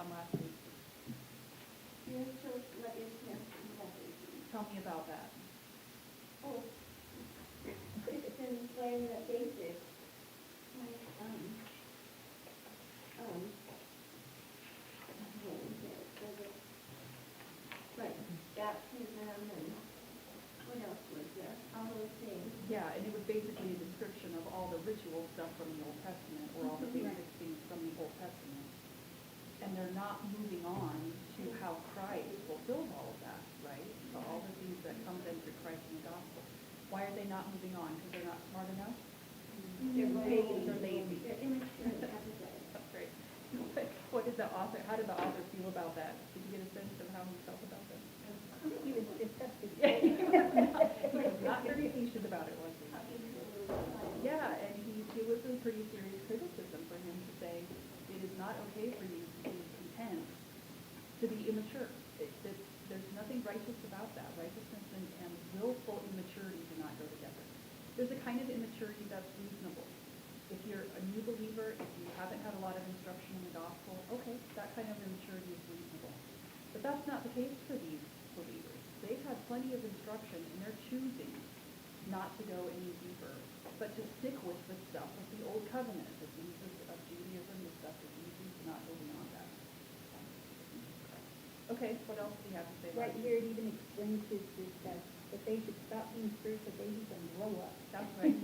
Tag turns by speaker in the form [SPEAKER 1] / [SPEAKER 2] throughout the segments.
[SPEAKER 1] on last week. Tell me about that.
[SPEAKER 2] Oh, it's in playing the basics. Like, what is it? Like baptism and what else was there? All those things.
[SPEAKER 1] Yeah, and it was basically a description of all the ritual stuff from the Old Testament, or all the basic things from the Old Testament. And they're not moving on to how Christ fulfilled all of that, right? So all the things that come then through Christ in the gospel. Why are they not moving on? Because they're not smart enough?
[SPEAKER 2] They're lazy.
[SPEAKER 1] They're lazy.
[SPEAKER 2] They're immature and apathetic.
[SPEAKER 1] That's great. What did the author, how did the author feel about that? Did you get a sense of how he felt about that?
[SPEAKER 3] He was disgusted.
[SPEAKER 1] He was not very patient about it, was he? Yeah, and it was a pretty serious criticism for him to say, it is not okay for you to be content to be immature. There's nothing righteous about that. Righteousness and willful immaturity do not go together. There's a kind of immaturity that's reasonable. If you're a new believer, if you haven't had a lot of instruction in the gospel, okay, that kind of immaturity is reasonable. But that's not the case for these believers. They've had plenty of instruction, and they're choosing not to go any deeper, but to stick with the stuff of the Old Covenant, the things of Judaism, the stuff of Jesus, and not go beyond that. Okay, what else do you have to say?
[SPEAKER 3] Right here, it even explains that they should stop being spiritual babies and grow up.
[SPEAKER 1] That's right.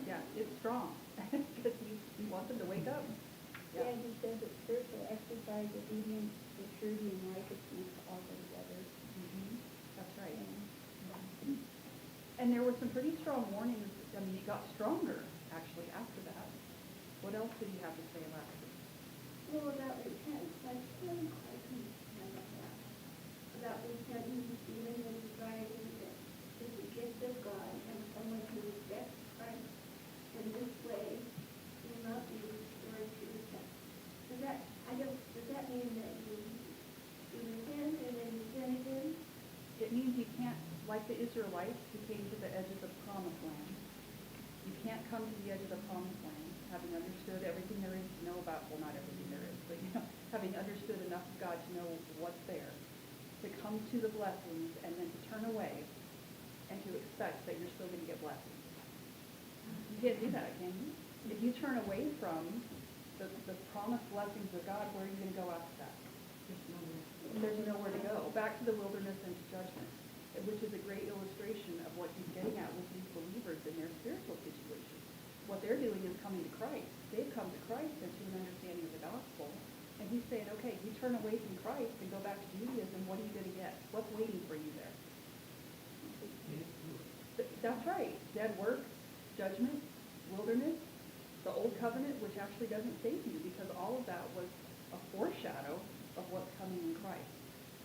[SPEAKER 1] Yeah, it's strong, because he wants them to wake up.
[SPEAKER 3] Yeah, he says that spiritual exercise, obedience, maturity, and righteousness all go together.
[SPEAKER 1] That's right. And there were some pretty strong warnings. I mean, it got stronger, actually, after that. What else did he have to say last week?
[SPEAKER 2] Well, about repentance, I still quite remember that. About repentance, even when society that is the gift of God, and someone who respects Christ in this way will not be restored to repentance. Does that mean that you repent and then you sin again?
[SPEAKER 1] It means you can't, like the Israelites who came to the edge of the promised land, you can't come to the edge of the promised land having understood everything there is to know about, well, not everything there is, but having understood enough of God to know what's there, to come to the blessings and then to turn away and to expect that you're still going to get blessings. You can't do that, can you? If you turn away from the promised blessings of God, where are you going to go after that? There's nowhere to go. Back to the wilderness and to judgment, which is a great illustration of what he's getting at with these believers in their spiritual situation. What they're doing is coming to Christ. They've come to Christ into an understanding of the gospel. And he's saying, okay, you turn away from Christ and go back to Judaism, what are you going to get? What's waiting for you there? That's right. Dead work, judgment, wilderness, the old covenant, which actually doesn't save you, because all of that was a foreshadow of what's coming in Christ.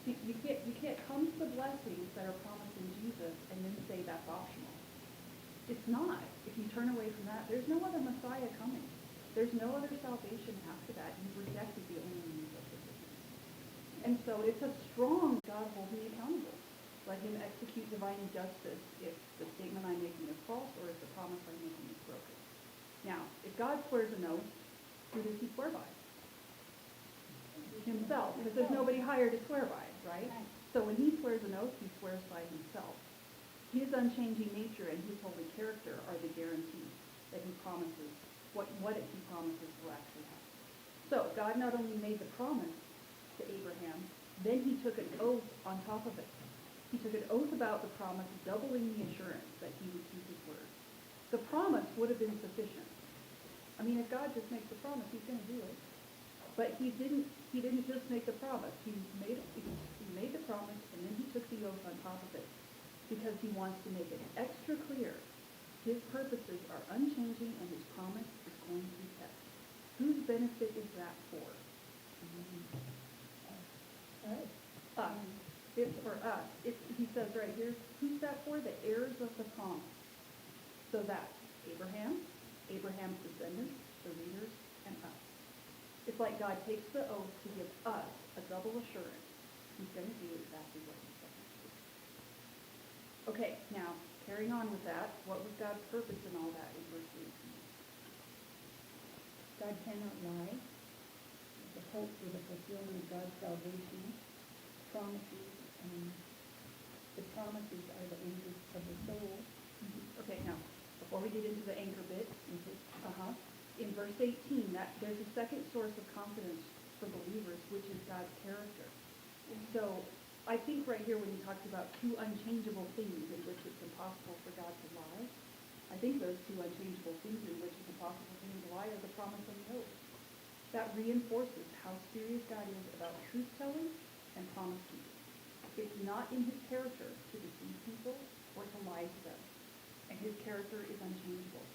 [SPEAKER 1] You can't come to the blessings that are promised in Jesus and then say that's optional. It's not. If you turn away from that, there's no other Messiah coming. There's no other salvation after that. You've rejected the only means of forgiveness. And so it's a strong God holding me accountable. Let him execute divine justice if the statement I'm making is false or if the promise I'm making is broken. Now, if God swears an oath, who does he swear by? Himself, because there's nobody higher to swear by, right? So when he swears an oath, he swears by himself. His unchanging nature and his holy character are the guarantees that he promises, what he promises will actually happen. So God not only made the promise to Abraham, then he took an oath on top of it. He took an oath about the promise, doubling the assurance that he would keep his word. The promise would have been sufficient. I mean, if God just makes the promise, he's going to do it. But he didn't just make the promise. He made the promise, and then he took the oath on top of it, because he wants to make it extra clear. His purposes are unchanging, and his promise is going to be kept. Whose benefit is that for? Us. It's for us. He says right here, who's that for? The heirs of the promise. So that's Abraham, Abraham's descendants, the readers, and us. It's like God takes the oath to give us a double assurance. He's going to do exactly what he said. Okay, now, carrying on with that, what was God's purpose in all that in verse 18?
[SPEAKER 3] God cannot lie. The hope for the fulfillment of God's salvation, promises, the promises are the anchors of the soul.
[SPEAKER 1] Okay, now, before we get into the anchor bit, in verse 18, that there's a second source of confidence for believers, which is God's character. So I think right here when he talks about two unchangeable things in which it's impossible for God to lie, I think those two unchangeable things in which it's impossible for him to lie are the promise and the oath. That reinforces how serious God is about truth-telling and promise-keeping. It's not in his character to deceive people or to lie to them. And his character is unchangeable.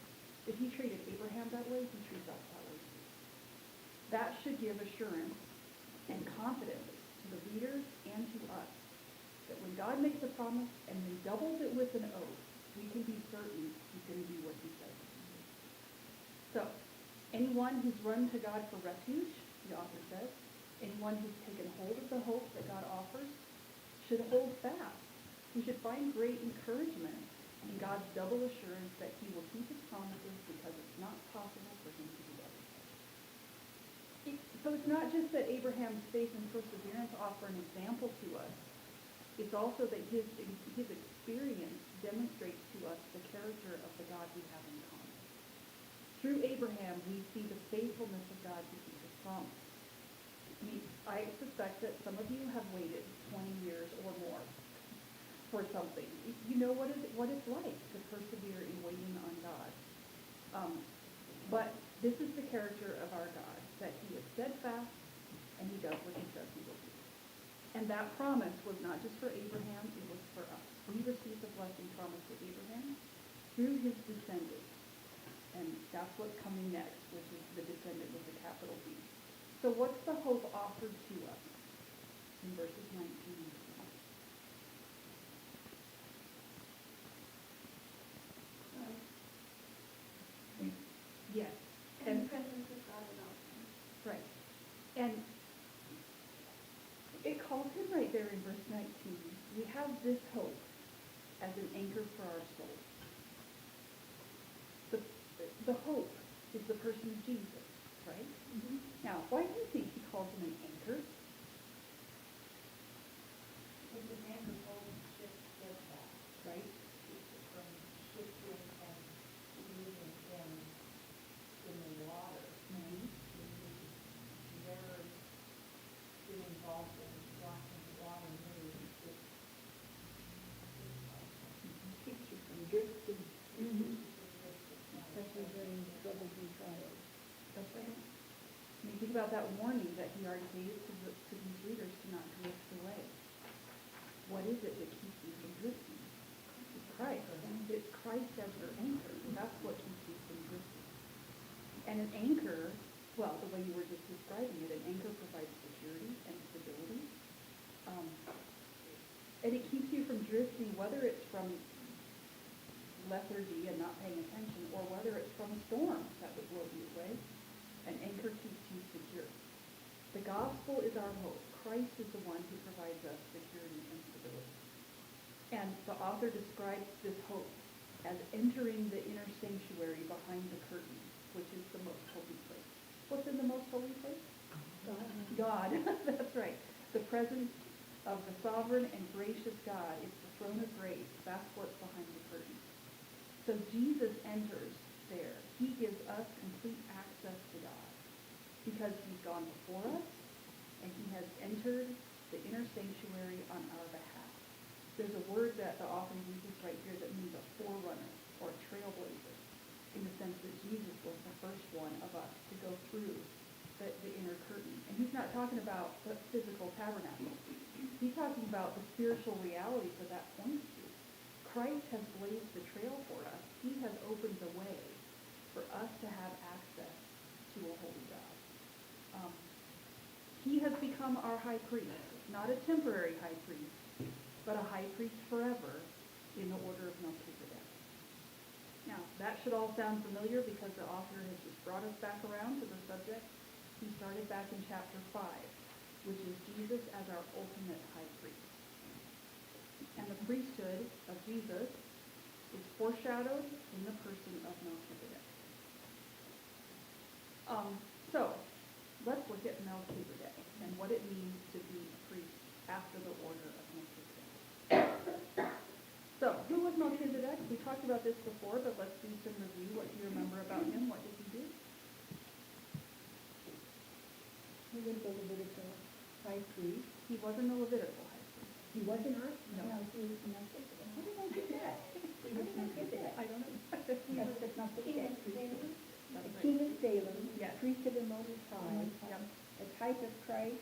[SPEAKER 1] If he treated Abraham that way, he treats us that way too. That should give assurance and confidence to the readers and to us that when God makes a promise and then doubles it with an oath, we can be certain he's going to do what he says. So, anyone who's run to God for refuge, the author says, anyone who's taken hold of the hope that God offers, should hold fast. We should find great encouragement in God's double assurance that he will keep his promises because it's not possible for him to do otherwise. So it's not just that Abraham's faith and perseverance offer an example to us. It's also that his experience demonstrates to us the character of the God we have in common. Through Abraham, we see the faithfulness of God to keep his promise. I suspect that some of you have waited 20 years or more for something. You know what it's like to persevere in waiting on God. But this is the character of our God, that he is steadfast and he does what he says he will do. And that promise was not just for Abraham, it was for us. We received the blessing promised to Abraham through his descendants. And that's what's coming next, which is the descendant with a capital B. So what's the hope offered to us in verses 19 and 20? Yes.
[SPEAKER 2] And the presence of God in all things.
[SPEAKER 1] Right. And it calls him right there in verse 19. We have this hope as an anchor for our soul. The hope is the person of Jesus, right? Mm-hmm. Now, why do you think he calls him an anchor?
[SPEAKER 4] Because the anchor holds ship steadfast,
[SPEAKER 1] right?
[SPEAKER 4] keeps it from shifting and moving in the water.
[SPEAKER 1] Mm-hmm.
[SPEAKER 4] And never get involved in watching the water move. It
[SPEAKER 3] Keeps you from drifting,
[SPEAKER 1] Mm-hmm.
[SPEAKER 3] especially during troubles and trials.
[SPEAKER 1] That's right. I mean, think about that warning that he already gave to these readers to not drift away. What is it that keeps you from drifting? It's Christ. It's Christ as your anchor. That's what keeps you from drifting. And an anchor, well, the way you were just describing it, an anchor provides security and stability. And it keeps you from drifting, whether it's from lethargy and not paying attention, or whether it's from a storm that would blow you away. An anchor keeps you secure. The gospel is our hope. Christ is the one who provides us security and stability. And the author describes this hope as entering the inner sanctuary behind the curtain, which is the most holy place. What's in the most holy place? God. That's right. The presence of the sovereign and gracious God. It's the throne of grace. That's what's behind the curtain. So Jesus enters there. He gives us complete access to God because he's gone before us and he has entered the inner sanctuary on our behalf. There's a word that the author uses right here that means a forerunner or a trailblazer, in the sense that Jesus was the first one of us to go through the inner curtain. And he's not talking about the physical tabernacle. He's talking about the spiritual realities that that points to. Christ has blazed the trail for us. He has opened the way for us to have access to a holy God. He has become our high priest, not a temporary high priest, but a high priest forever in the order of Melchizedek. Now, that should all sound familiar because the author has just brought us back around to the subject. He started back in chapter 5, which is Jesus as our ultimate high priest. And the priesthood of Jesus is foreshadowed in the person of Melchizedek. So, let's look at Melchizedek. talked about this before, but let's do some review. What do you remember about him? What did he do?
[SPEAKER 3] He was the Levitical high priest.
[SPEAKER 1] He wasn't a Levitical high priest.
[SPEAKER 3] He wasn't our,
[SPEAKER 1] No.
[SPEAKER 3] no, he was Melchizedek. How did I get that? He was Melchizedek.
[SPEAKER 1] I don't know.
[SPEAKER 3] That's just not the
[SPEAKER 2] King of
[SPEAKER 3] priest.
[SPEAKER 2] Salem.
[SPEAKER 1] That's
[SPEAKER 3] The
[SPEAKER 1] right.
[SPEAKER 3] king of Salem,
[SPEAKER 1] Yes.
[SPEAKER 3] priest of the Most High,
[SPEAKER 1] Yep.
[SPEAKER 3] a type of Christ.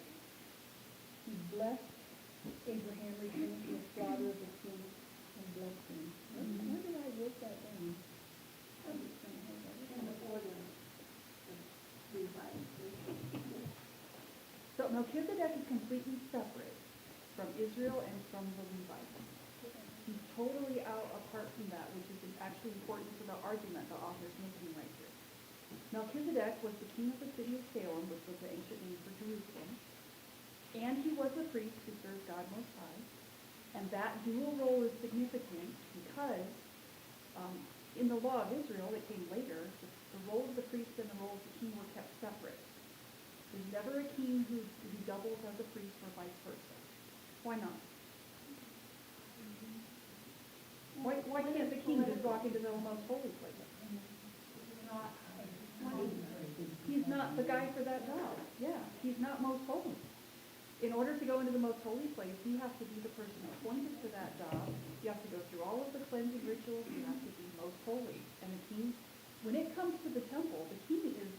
[SPEAKER 3] He blessed Abraham, returning to the slaughter of the king, and blessed him. Where did I wrote that down? I'm just gonna have that.
[SPEAKER 2] In the order of Levites.
[SPEAKER 1] So Melchizedek is completely separate from Israel and from the Levites. He's totally out apart from that, which is actually important for the argument the author's making right here. Melchizedek was the king of the city of Salem, which was the ancient name for Jerusalem, and he was the priest who served God Most High. And that dual role is significant because in the law of Israel that came later, the role of the priest and the role of the king were kept separate. There's never a king who doubles as a priest or vice versa. Why not? Why can't the king just walk into the most holy place? He's not the guy for that job. Yeah, he's not most holy. In order to go into the most holy place, you have to be the person appointed to that job. You have to go through all of the cleansing rituals. You have to be most holy. And the king, when it comes to the temple, the king is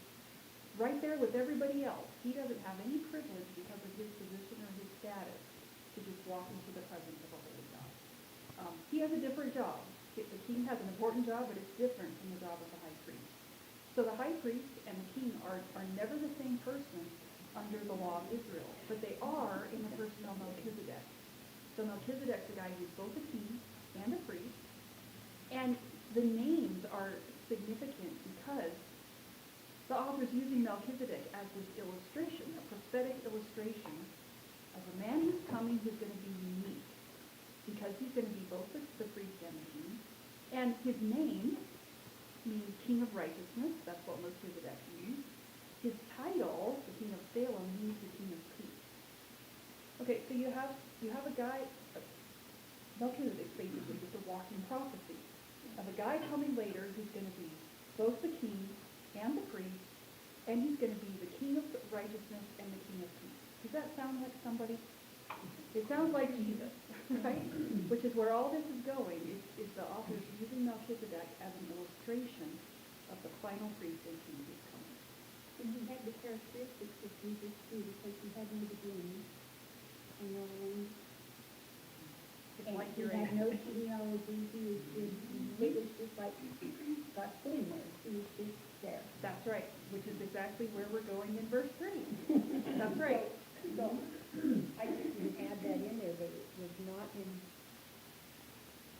[SPEAKER 1] right there with everybody else. He doesn't have any privilege because of his position or his status to just walk into the presence of a holy God. He has a different job. The king has an important job, but it's different from the job of the high priest. So the high priest and the king are never the same person under the law of Israel, but they are in the person of Melchizedek. So Melchizedek's a guy who's both a king and a priest, and the names are significant because the author's using Melchizedek as this illustration, a prophetic illustration of a man who's coming who's going to be unique, because he's going to be both the priest and the king, and his name means King of Righteousness. That's what Melchizedek means. His title, the King of Salem, means the King of Peace. Okay, so you have a guy, Melchizedek basically is a walking prophecy of a guy coming later who's going to be both the king and the priest, and he's going to be the King of Righteousness and the King of Peace. Does that sound like somebody? It sounds like Jesus, right? Which is where all this is going, is the author's using Melchizedek as an illustration of the final priest and king who's coming.
[SPEAKER 3] And he had the characteristics of Jesus too, because he had no beginning and no end.
[SPEAKER 1] It's
[SPEAKER 3] And
[SPEAKER 1] like
[SPEAKER 3] he
[SPEAKER 1] you're
[SPEAKER 3] had
[SPEAKER 1] in
[SPEAKER 3] no genealogy. It was just like God put him there. He was just there.
[SPEAKER 1] That's right, which is exactly where we're going in verse 3. That's right.
[SPEAKER 3] So I didn't add that in there, but it was not in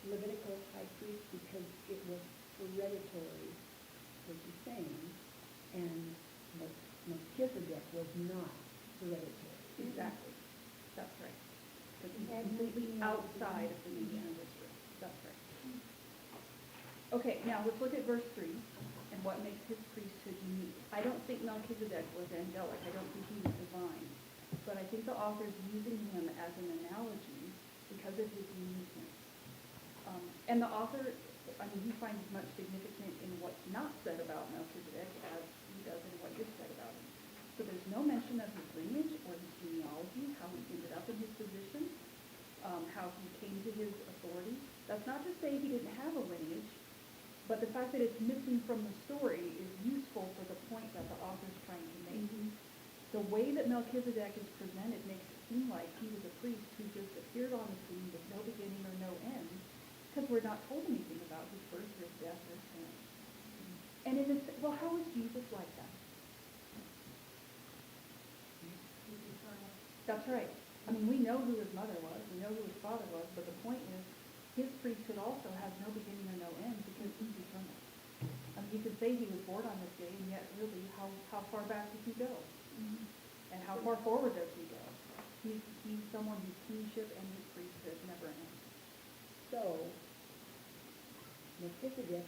[SPEAKER 3] Levitical high priest because it was hereditary, as you're saying, and Melchizedek was not hereditary.
[SPEAKER 1] Exactly. That's right. But
[SPEAKER 3] He
[SPEAKER 1] he's
[SPEAKER 3] had
[SPEAKER 1] completely
[SPEAKER 3] no
[SPEAKER 1] outside of the nation of Israel. That's right. Okay, now let's look at verse 3 and what makes his priesthood unique. I don't think Melchizedek was angelic. I don't think he was divine. But I think the author's using him as an analogy because of his uniqueness. And the author, he finds much significant in what's not said about Melchizedek as he does in what is said about him. So there's no mention of his lineage or his genealogy, how he ended up in his position, how he came to his authority. That's not to say he didn't have a lineage, but the fact that it's missing from the story is useful for the point that the author's trying to make.
[SPEAKER 3] Mm-hmm.
[SPEAKER 1] The way that Melchizedek is presented makes it seem like he was a priest who just appeared on the scene with no beginning or no end, because we're not told anything about his birth or his death or his sin. And how was Jesus like that? That's right. We know who his mother was, we know who his father was, but the point is, his priesthood also has no beginning or no end because he's eternal. You could say he was born on this day, and yet really, how far back does he go? And how far forward does he go? He's someone whose kingship and his priesthood never end.
[SPEAKER 3] So, Melchizedek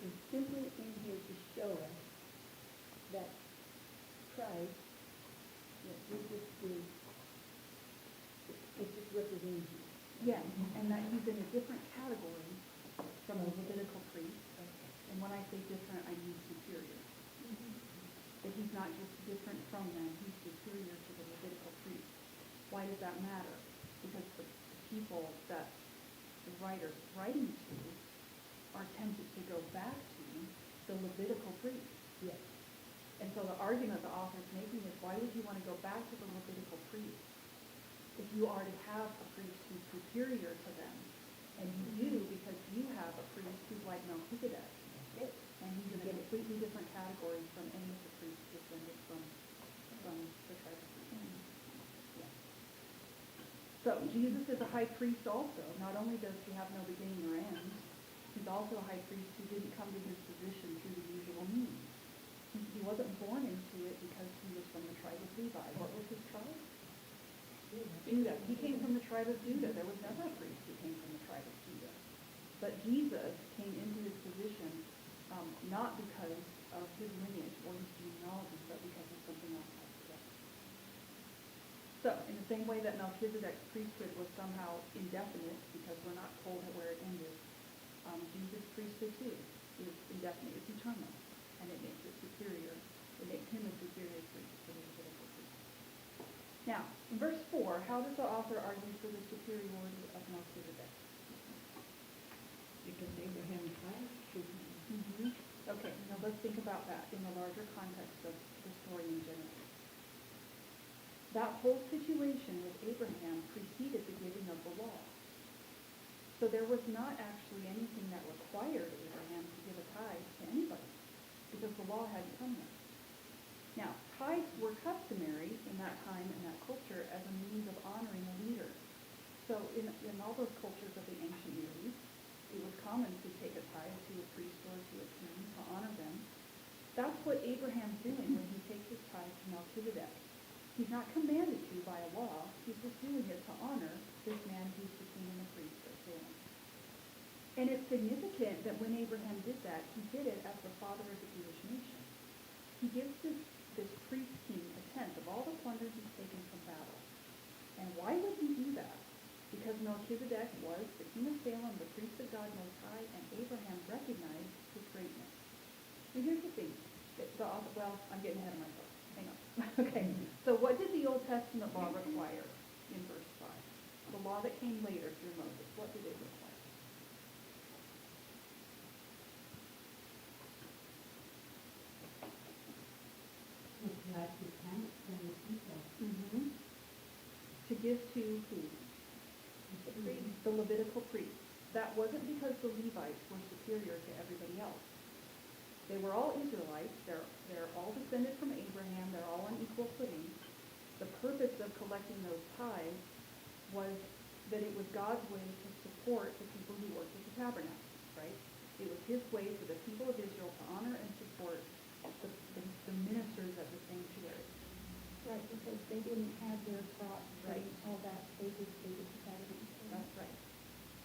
[SPEAKER 3] is simply in here to show us that Christ, that Jesus is, it just represents you.
[SPEAKER 1] Yes, and that he's in a different category from the Levitical priest. And when I say different, I mean superior. That he's not just different from them, he's superior to the Levitical priest. Why does that matter? Because the people that the writer's writing to are tempted to go back to the Levitical priest.
[SPEAKER 3] Yes.
[SPEAKER 1] And so the argument the author's making is, why would you want to go back to the Levitical priest if you already have a priest who's superior to them? And you do because you have a priest who's like Melchizedek. And he's in a completely different category from any of the priests descended from the tribe of Judah. Yeah. So Jesus is a high priest also. Not only does he have no beginning or end, he's also a high priest who didn't come to his position through the usual means. He wasn't born into it because he was from the tribe of Levi. What was his tribe? Judah. He came from the tribe of Judah. There was never a priest who came from the tribe of Judah. But Jesus came into his position not because of his lineage or his genealogy, but because of something else altogether. So, in the same way that Melchizedek's priesthood was somehow indefinite, because we're not told where it ended, Jesus' priesthood too is indefinite, it's eternal, and it makes it superior. It makes him a superior priest to the Levitical priest. Now, in verse 4, how does the author argue for the superiority of Melchizedek?
[SPEAKER 3] Because Abraham's highest children.
[SPEAKER 1] Okay, now let's think about that in the larger context of the story in Genesis. That whole situation with Abraham preceded the giving of the law. So there was not actually anything that required Abraham to give a tithe to anybody, because the law hadn't come yet. Now, tithes were customary in that time and that culture as a means of honoring a leader. So in all those cultures of the ancient Near East, it was common to take a tithe to a priest or to a king to honor them. That's what Abraham's doing when he takes his tithe to Melchizedek. He's not commanded to by a law. He's just doing it to honor this man who's the king and the priest of Salem. And it's significant that when Abraham did that, he did it as the father of the Jewish nation. He gives this priest king a tenth of all the plunder he's taken from battle. And why would he do that? Because Melchizedek was the king of Salem, the priest of God Most High, and Abraham recognized his greatness. And here's the thing. Well, I'm getting ahead of myself. Hang on. Okay. So what did the Old Testament law require in verse 5? The law that came later through Moses. What did it require? To give to who? The Levitical priest. That wasn't because the Levites were superior to everybody else. They were all Israelites. They're all descended from Abraham. They're all on equal footing. The purpose of collecting those tithes was that it was God's way to support the people who worked at the tabernacle, right? It was his way for the people of Israel to honor and support the ministers at the sanctuary.
[SPEAKER 3] Right, because they didn't have their crops,
[SPEAKER 1] Right.
[SPEAKER 3] all that, they just had it.
[SPEAKER 1] That's right.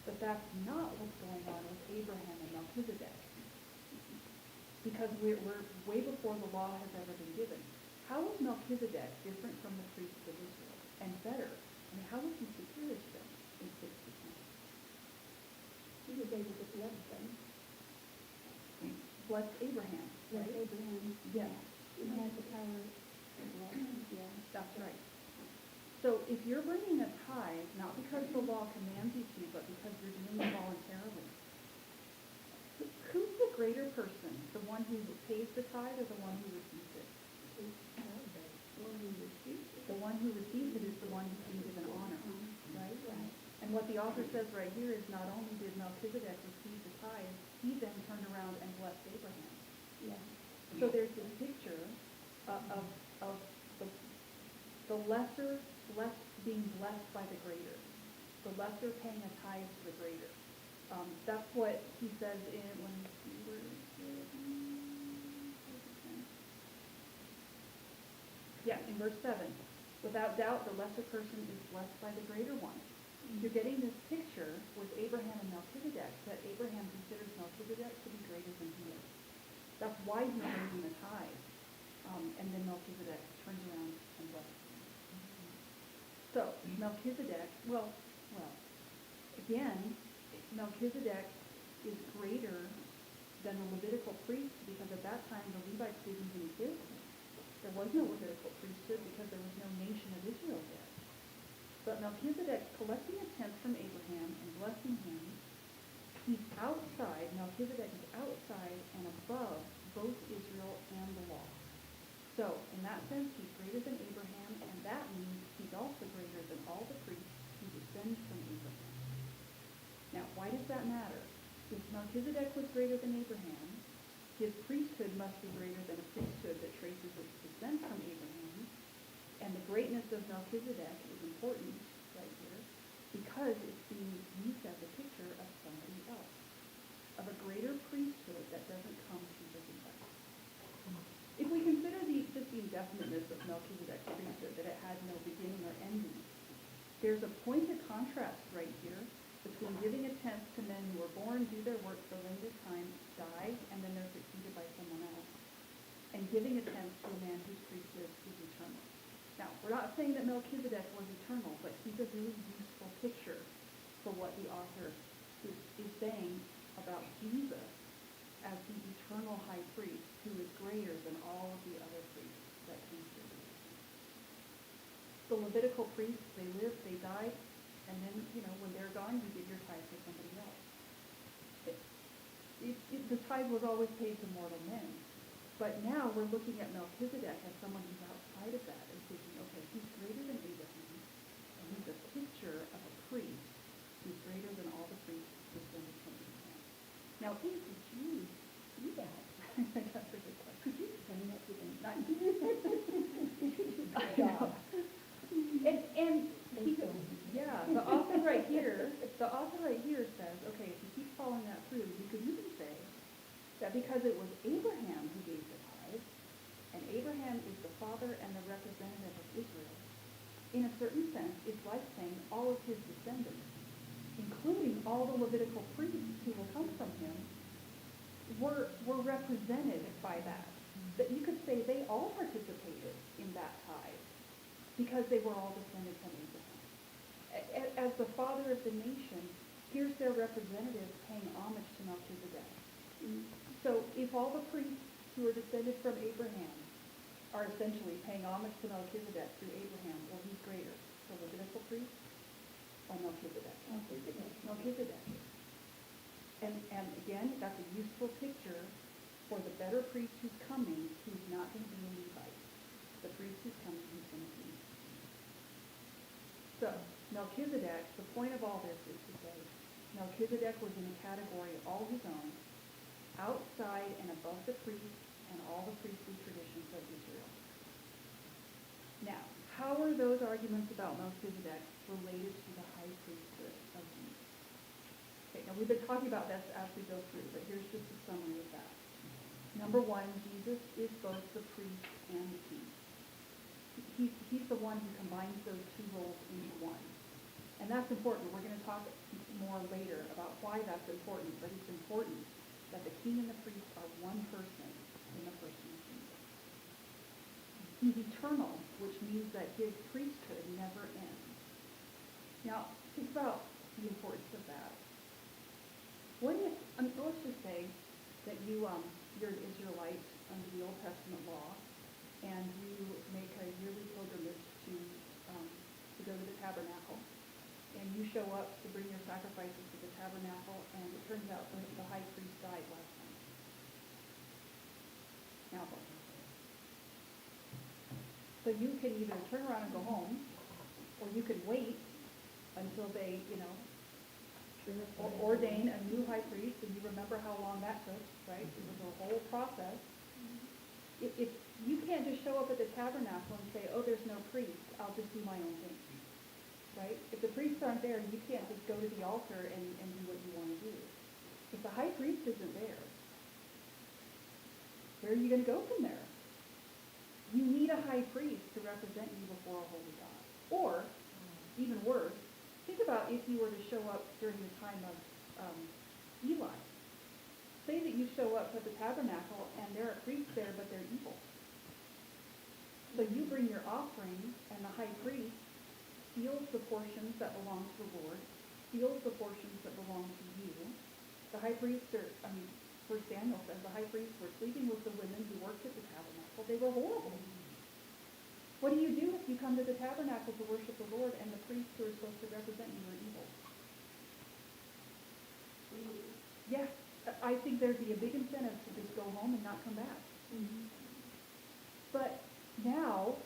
[SPEAKER 1] But that's not what's going on with Abraham and Melchizedek. Because we're way before the law has ever been given. How is Melchizedek different from the priests of Israel? And better? I mean, how was he superior to them in 6%?
[SPEAKER 3] He was able to bless them.
[SPEAKER 1] Bless Abraham,
[SPEAKER 3] Bless
[SPEAKER 1] right?
[SPEAKER 3] Abraham.
[SPEAKER 1] Yeah.
[SPEAKER 3] He had the power to bless. Yeah.
[SPEAKER 1] That's right. So if you're bringing a tithe, not because the law commands you to, but because you're doing it voluntarily, who's the greater person? The one who pays the tithe or the one who receives it? The one who receives it is the one who's being given honor, right?
[SPEAKER 3] Right.
[SPEAKER 1] And what the author says right here is not only did Melchizedek receive the tithe, he then turned around and blessed Abraham.
[SPEAKER 3] Yeah.
[SPEAKER 1] So there's this picture of the lesser being blessed by the greater, the lesser paying a tithe to the greater. That's what he says in in verse 7. Without doubt, the lesser person is blessed by the greater one. You're getting this picture with Abraham and Melchizedek, that Abraham considers Melchizedek to be greater than he is. That's why he's bringing a tithe. And then Melchizedek turns around and blesses him. So, Melchizedek, again, Melchizedek is greater than the Levitical priest because at that time the Levites didn't even exist. There was no Levitical priesthood because there was no nation of Israel yet. But Melchizedek collecting a tenth from Abraham and blessing him, he's outside, Melchizedek is outside and above both Israel and the law. So, in that sense, he's greater than Abraham, and that means he's also greater than all the priests who descend from Abraham. Now, why does that matter? If Melchizedek was greater than Abraham, his priesthood must be greater than a priesthood that traces its descent from Abraham, and the greatness of Melchizedek is important right here because it's being used as a picture of somebody else, of a greater priesthood that doesn't come through the Levites. If we consider just the indefiniteness of Melchizedek's priesthood, that it had no beginning or ending, there's a pointed contrast right here between giving a tenth to men who are born, do their work for a limited time, die, and then they're succeeded by someone else, and giving a tenth to a man whose priesthood is eternal. Now, we're not saying that Melchizedek was eternal, but he's a really useful picture for what the author is saying about Jesus as the eternal high priest who is greater than all of the other priests that came through. The Levitical priests, they lived, they died, and then, when they're gone, you give your tithe to somebody else. The tithe was always paid to mortal men. But now we're looking at Melchizedek as someone who's outside of that and thinking, okay, he's greater than Abraham, and he's a picture of a priest who's greater than all the priests descended from Abraham. Now, if the Jews see that, that's a good question. Could you explain that to them? Not I know. And the author right here says, okay, if you keep following that through, you could even say that because it was Abraham who gave the tithe, and Abraham is the father and the representative of Israel, in a certain sense, it's like saying all of his descendants, including all the Levitical priests who will come from him, were represented by that. That you could say they all participated in that tithe because they were all descended from Abraham. As the father of the nation, here's their representative paying homage to Melchizedek. So if all the priests who are descended from Abraham are essentially paying homage to Melchizedek through Abraham, well, who's greater, the Levitical priest or Melchizedek? Melchizedek. And again, that's a useful picture for the better priest who's coming, who's not going to be a Levite. The priest who's coming, who's going to be. So, Melchizedek, the point of all this is to say, Melchizedek was in a category all his own, outside and above the priests and all the priestly traditions of Israel. Now, how are those arguments about Melchizedek related to the high priesthood of Jesus? Okay, now we've been talking about this as we go through, but here's just a summary of that. Number one, Jesus is both the priest and the king. He's the one who combines those two roles into one. And that's important. We're going to talk more later about why that's important, but it's important that the king and the priest are one person in the person of Jesus. He's eternal, which means that his priesthood never ends. Now, think about the importance of that. What if, let's just say that you're an Israelite under the Old Testament law, and you make a yearly pilgrimage to go to the tabernacle, and you show up to bring your sacrifices to the tabernacle, and it turns out that the high priest died last night. Now what? So you can either turn around and go home, or you could wait until they, ordain a new high priest, and you remember how long that took, right? It was a whole process. If you can't just show up at the tabernacle and say, oh, there's no priest, I'll just do my own thing, right? If the priests aren't there, you can't just go to the altar and do what you want to do. If the high priest isn't there, where are you going to go from there? You need a high priest to represent you before a holy God. Or, even worse, think about if you were to show up during the time of Eli. Say that you show up at the tabernacle and there are priests there, but they're evil. So you bring your offering, and the high priest steals the portions that belong to the Lord, steals the portions that belong to you, The high priests are, First Samuel says the high priests were sleeping with the women who worked at the tabernacle. They were horrible. What do you do if you come to the tabernacle to worship the Lord and the priests who are supposed to represent you are evil? Yes, I think there'd be a big incentive to just go home and not come back. But now,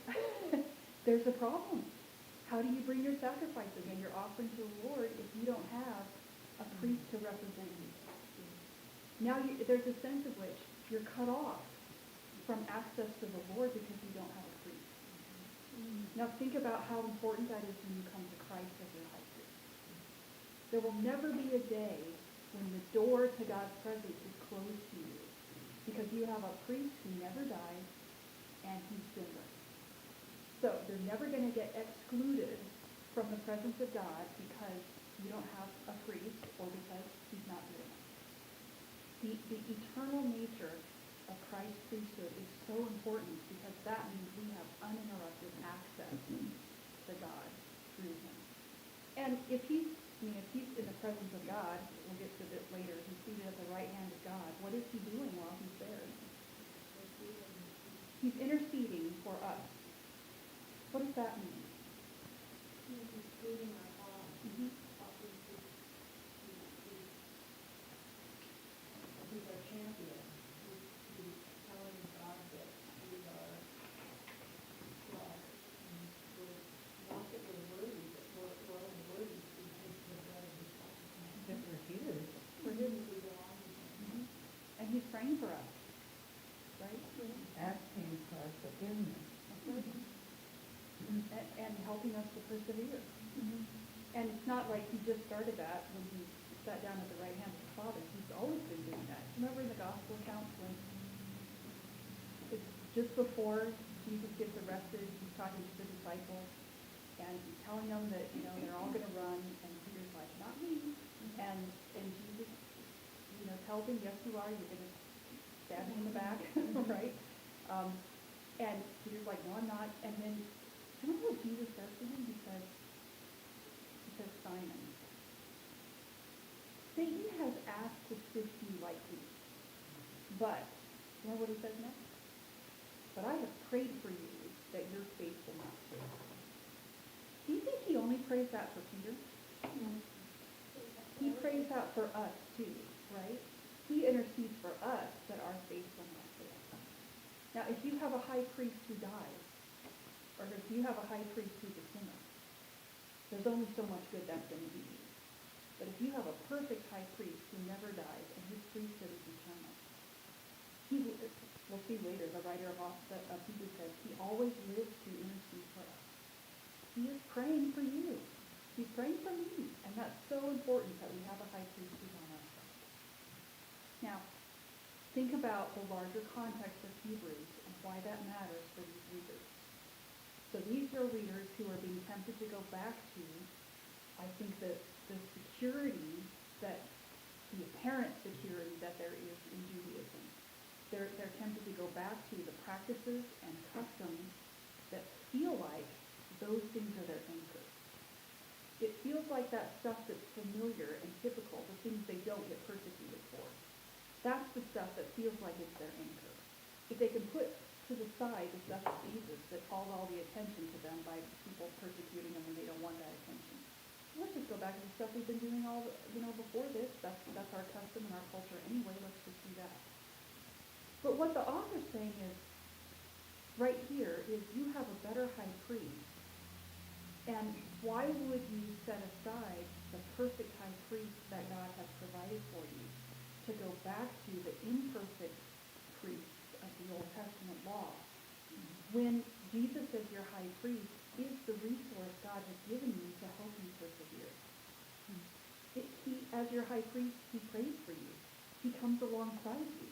[SPEAKER 1] there's a problem. How do you bring your sacrifices and your offering to the Lord if you don't have a priest to represent you? Now there's a sense of which you're cut off from access to the Lord because you don't have a priest. Now think about how important that is when you come to Christ as your high priest. There will never be a day when the door to God's presence is closed to you because you have a priest who never dies and he's sinless. So you're never going to get excluded from the presence of God because you don't have a priest or because he's not good enough. The eternal nature of Christ's priesthood is so important because that means we have uninterrupted access to God through him. And if he's in the presence of God, we'll get to this later, he's seated at the right hand of God, what is he doing while he's there? He's interceding for us. What does that mean?
[SPEAKER 4] He's including our cause. He's our champion. He's telling God that we are flawed. And not that we're worthy, but we're unworthy to take the blood of his sacrifice.
[SPEAKER 5] That we're his.
[SPEAKER 1] For him.
[SPEAKER 4] We belong to him.
[SPEAKER 1] And he's praying for us. Right?
[SPEAKER 5] Asking for our forgiveness.
[SPEAKER 1] And helping us to persevere. And it's not like he just started that when he sat down at the right hand of the Father. He's always been doing that. Remember in the gospel accounts when it's just before Jesus gets arrested, he's talking to the disciples, and he's telling them that, they're all going to run, and Peter's like, not me. And Jesus, tells him, yes, you are. You're going to stab me in the back, right? And Peter's like, no, I'm not. And then, remember what Jesus says to him? He says, Simon, Satan has asked to sift you like wheat. But, you know what he says next? But I have prayed for you that your faith will not fail. Do you think he only prays that for Peter? He prays that for us too, right? He intercedes for us that our faith will not fail. Now, if you have a high priest who dies, or if you have a high priest who's a sinner, there's only so much good that's going to be. But if you have a perfect high priest who never dies and his priesthood is eternal, we'll see later, the writer of Hebrews says, he always lives to intercede for us. He is praying for you. He's praying for me. And that's so important that we have a high priest who's on our side. Now, think about the larger context of Hebrews and why that matters for these readers. So these are readers who are being tempted to go back to, I think, the security, the apparent security that there is in Judaism. They're tempted to go back to the practices and customs that feel like those things are their anchor. It feels like that stuff that's familiar and typical, the things they don't get persecuted for. That's the stuff that feels like it's their anchor. If they can put to the side the stuff of Jesus that calls all the attention to them by people persecuting them when they don't want that attention. Let's just go back to the stuff we've been doing before this. That's our custom and our culture anyway. Let's just do that. But what the author's saying is, right here, is you have a better high priest. And why would you set aside the perfect high priest that God has provided for you to go back to the imperfect priest of the Old Testament law, when Jesus as your high priest is the resource God has given you to help you persevere? He, as your high priest, he prays for you. He comes alongside you.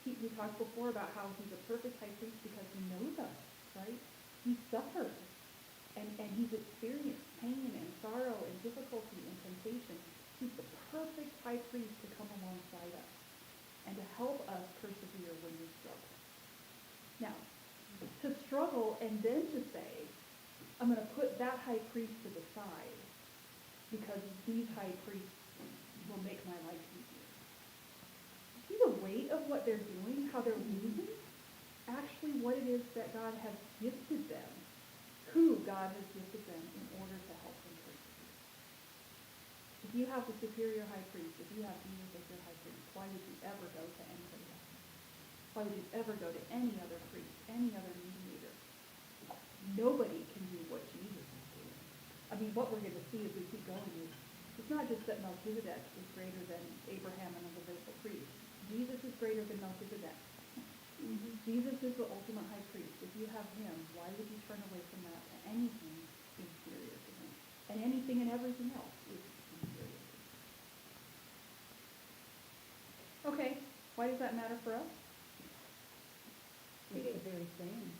[SPEAKER 1] We talked before about how he's a perfect high priest because he knows us, right? He suffered, and he's experienced pain and sorrow and difficulty and temptation. He's the perfect high priest to come alongside us and to help us persevere when we struggle. Now, to struggle and then to say, I'm going to put that high priest to the side because these high priests will make my life easier. see the weight of what they're doing, how they're losing actually what it is that God has gifted them, who God has gifted them in order to help them persevere. If you have the superior high priest, if you have Jesus as your high priest, why would you ever go to anybody else? Why would you ever go to any other priest, any other mediator? Nobody can do what Jesus is doing. I mean, what we're going to see as we keep going is, it's not just that Melchizedek is greater than Abraham and the Levitical priest. Jesus is greater than Melchizedek. Jesus is the ultimate high priest. If you have him, why would you turn away from that to anything inferior to him? And anything and everything else is inferior to him. Okay, why does that matter for us?
[SPEAKER 3] It's the very same.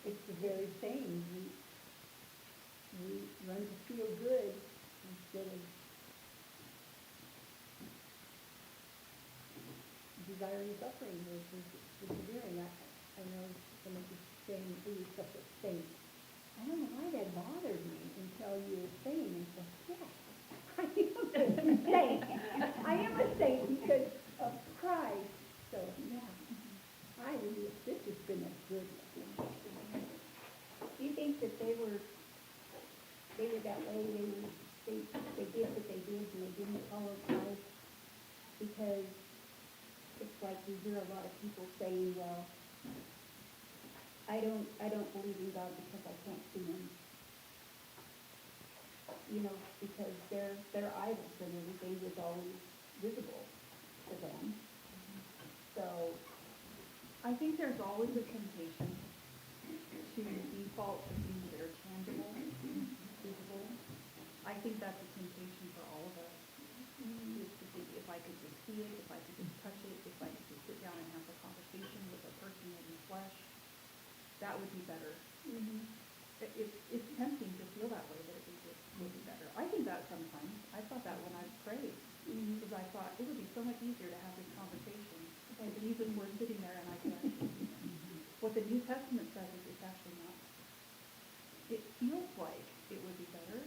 [SPEAKER 3] It's the very same. We run to feel good instead of desiring suffering versus persevering. I know someone was saying, "Ooh, you're such a saint." I don't know why that bothered me until you were saying, and said, "Yes, I am a saint. I am a saint because of Christ." So yeah, this has been a good one. Do you think that they were that way? They did what they did and they didn't follow Christ because it's like we hear a lot of people saying, "Well, I don't believe in God because I can't see him." You know, because their idols and everything was always visible to them. So
[SPEAKER 1] I think there's always a temptation to default to things that are tangible, visible. I think that's a temptation for all of us. Is to think, if I could just see it, if I could just touch it, if I could just sit down and have a conversation with a person in the flesh, that would be better. It's tempting to feel that way, that it would be better. I think that sometimes. I thought that when I prayed, because I thought it would be so much easier to have this conversation if Jesus were sitting there and I could actually see him. What the New Testament says is it's actually not. It feels like it would be better,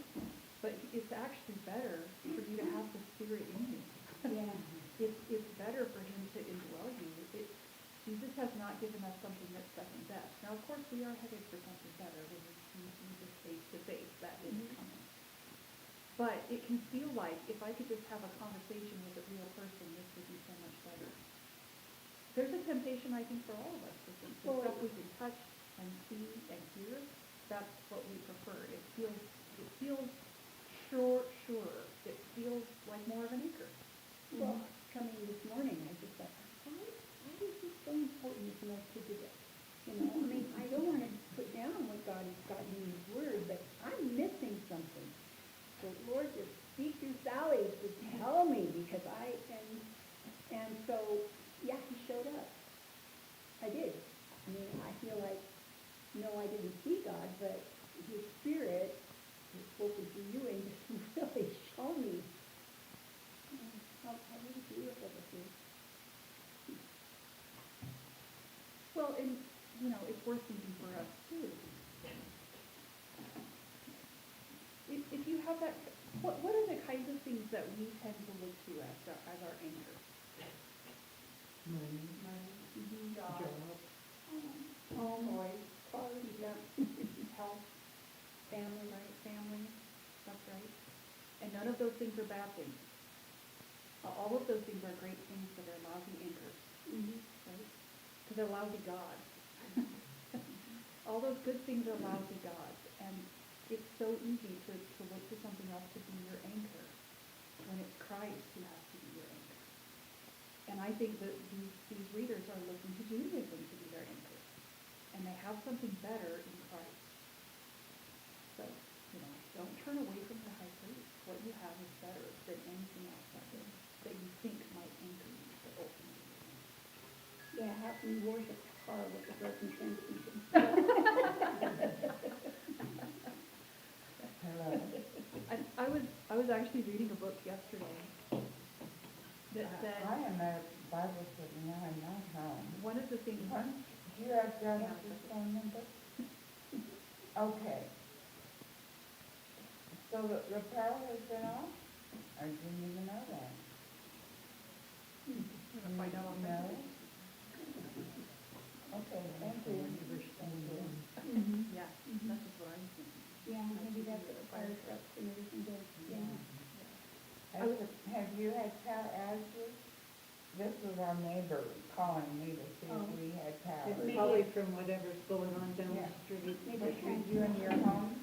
[SPEAKER 1] but it's actually better for you to have the Spirit in you.
[SPEAKER 3] yeah,
[SPEAKER 1] It's better for him to indwell you. Jesus has not given us something that's second best. Now, of course, we are headed for something better when we see Jesus face to face. That is coming. But it can feel like if I could just have a conversation with a real person, this would be so much better. There's a temptation, I think, for all of us to think the stuff we can touch and see and hear, that's what we prefer. It feels sure. It feels like more of an anchor.
[SPEAKER 3] well, coming this morning, I just thought, why is this so important to Melchizedek? You know, I mean, I don't want to put down what God has got in his word, but I'm missing something. So Lord, just speak through Sally to tell me, because and so, yeah, he showed up. I did. I mean, I feel like, no, I didn't see God, but his Spirit has spoken through you and just really show me how really beautiful this is.
[SPEAKER 1] Well, and, it's worth thinking for us, too. If you have that, what are the kinds of things that we tend to look to as our anchor?
[SPEAKER 5] Money,
[SPEAKER 4] Job,
[SPEAKER 3] Home, cars, yeah.
[SPEAKER 1] Health, family, right? Family, that's right. And none of those things are bad things. All of those things are great things, but they're lousy anchors, right? Because they're lousy gods. All those good things are lousy gods, and it's so easy to look to something else to be your anchor when it's Christ who has to be your anchor. And I think that these readers are looking to Judaism to be their anchor, and they have something better in Christ. So, don't turn away from the high priest. What you have is better than anything else that you think might anchor you, but ultimately isn't.
[SPEAKER 3] Yeah, have me worship the car with the broken transmission.
[SPEAKER 5] hello.
[SPEAKER 1] I was actually reading a book yesterday that said
[SPEAKER 5] I am at Bible study now, I'm not home.
[SPEAKER 1] one of the things.
[SPEAKER 5] Do you have Genesis phone number? Okay. So the power has been off? I didn't even know that.
[SPEAKER 1] gonna find out
[SPEAKER 5] No?
[SPEAKER 1] authentically.
[SPEAKER 5] Okay, thank you.
[SPEAKER 1] Yeah, that's just what I'm thinking.
[SPEAKER 3] Yeah, maybe that's what the fire trucks and everything does, yeah.
[SPEAKER 5] Have you had power outages? This was our neighbor calling me to see if we had power.
[SPEAKER 4] It's
[SPEAKER 3] Maybe
[SPEAKER 4] probably
[SPEAKER 3] it-
[SPEAKER 4] from whatever's going on down
[SPEAKER 5] Yeah.
[SPEAKER 4] the street.
[SPEAKER 3] Maybe
[SPEAKER 5] But
[SPEAKER 3] a
[SPEAKER 5] you in your home?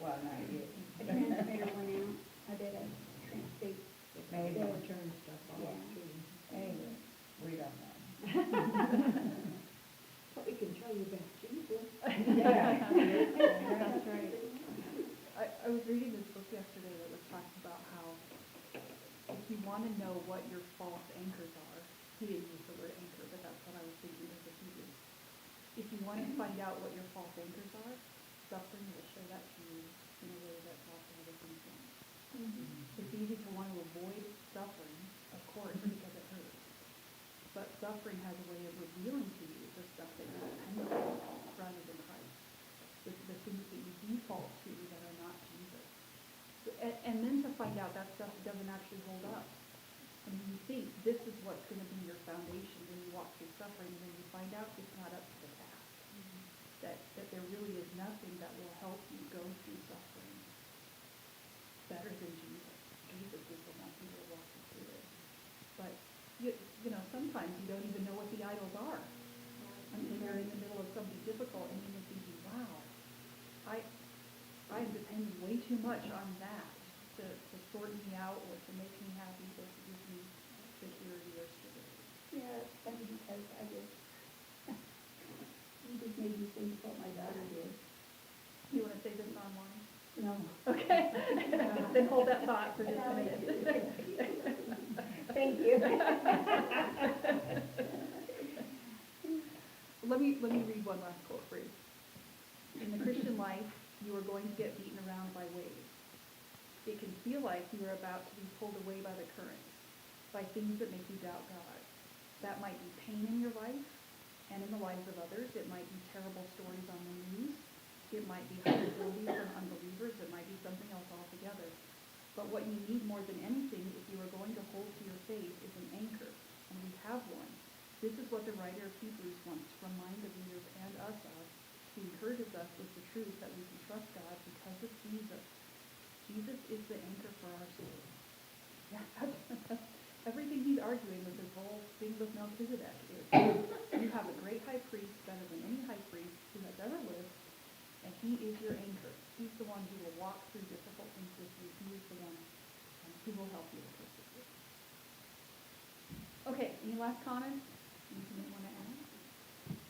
[SPEAKER 5] Well, not you.
[SPEAKER 3] transmitter went out, I bet a they,
[SPEAKER 5] Maybe.
[SPEAKER 4] They'll turn stuff off
[SPEAKER 3] Yeah.
[SPEAKER 4] too.
[SPEAKER 5] Anyway, we don't know.
[SPEAKER 4] But we can tell you about Jesus.
[SPEAKER 5] Yeah.
[SPEAKER 1] That's right. I was reading this book yesterday that was talking about how if you want to know what your false anchors are, he didn't use the word anchor, but that's what I was thinking of the Hebrews. If you want to find out what your false anchors are, suffering will show that to you in a way that's often other things won't. It's easy to want to avoid suffering, of course, because it hurts. But suffering has a way of revealing to you the stuff that you're dependent on rather than Christ. The things that you default to that are not Jesus. And then to find out that stuff doesn't actually hold up. I mean, you think this is what's going to be your foundation when you walk through suffering, and then you find out it's not up to the task. That there really is nothing that will help you go through suffering better than Jesus. Jesus is the one who will walk you through it. But, you know, sometimes you don't even know what the idols are until you're in the middle of something difficult and you're thinking, wow, I'm depending way too much on that to sort me out or to make me happy or to give me security or stability.
[SPEAKER 3] yeah, it's funny because I just, you just made me think what my daughter did.
[SPEAKER 1] You want to say this online?
[SPEAKER 3] No.
[SPEAKER 1] Okay. Then hold that thought for just a minute.
[SPEAKER 3] Thank you.
[SPEAKER 1] Let me read one last quote for you. In the Christian life, you are going to get beaten around by waves. It can feel like you are about to be pulled away by the current, by things that make you doubt God. That might be pain in your life and in the lives of others. It might be terrible stories on the news. It might be hostility from unbelievers. It might be something else altogether. But what you need more than anything, if you are going to hold to your faith, is an anchor, and we have one. This is what the writer of Hebrews wants to remind the readers and us of. He encourages us with the truth that we can trust God because of Jesus. Jesus is the anchor for our soul. Yeah, that's everything he's arguing with this whole thing with Melchizedek is you have a great high priest, better than any high priest who has ever lived, and he is your anchor. He's the one who will walk through difficult things with you. He is the one who will help you to persevere. Okay, any last comments? Anything you want to add?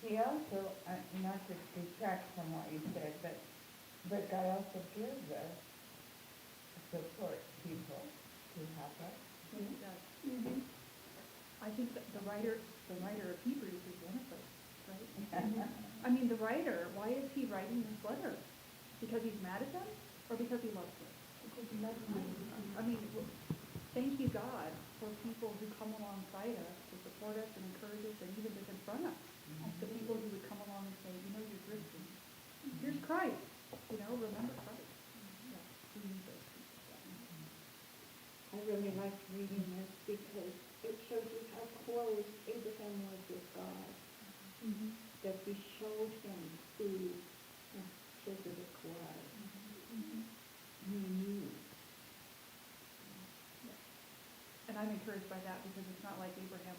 [SPEAKER 5] He also, not to detract from what you said, but God also gives us support people to help us.
[SPEAKER 1] Yes, it does.
[SPEAKER 3] Mm-hmm.
[SPEAKER 1] I think that the writer of Hebrews is one of those, right? I mean, the writer, why is he writing this letter? Because he's mad at them, or because he loves them?
[SPEAKER 3] Because he loves me.
[SPEAKER 1] I mean, thank you, God, for people who come alongside us to support us and encourage us and even to confront us. The people who would come along and say, you know, you're drifting. Here's Christ. You know, remember Christ. Yeah, we need those people.
[SPEAKER 2] I really liked reading this because it shows you how close Abraham was with God.
[SPEAKER 1] Mm-hmm.
[SPEAKER 2] That he showed him who Melchizedek was.
[SPEAKER 1] Mm-hmm.
[SPEAKER 2] He knew.
[SPEAKER 1] And I'm encouraged by that because it's not like Abraham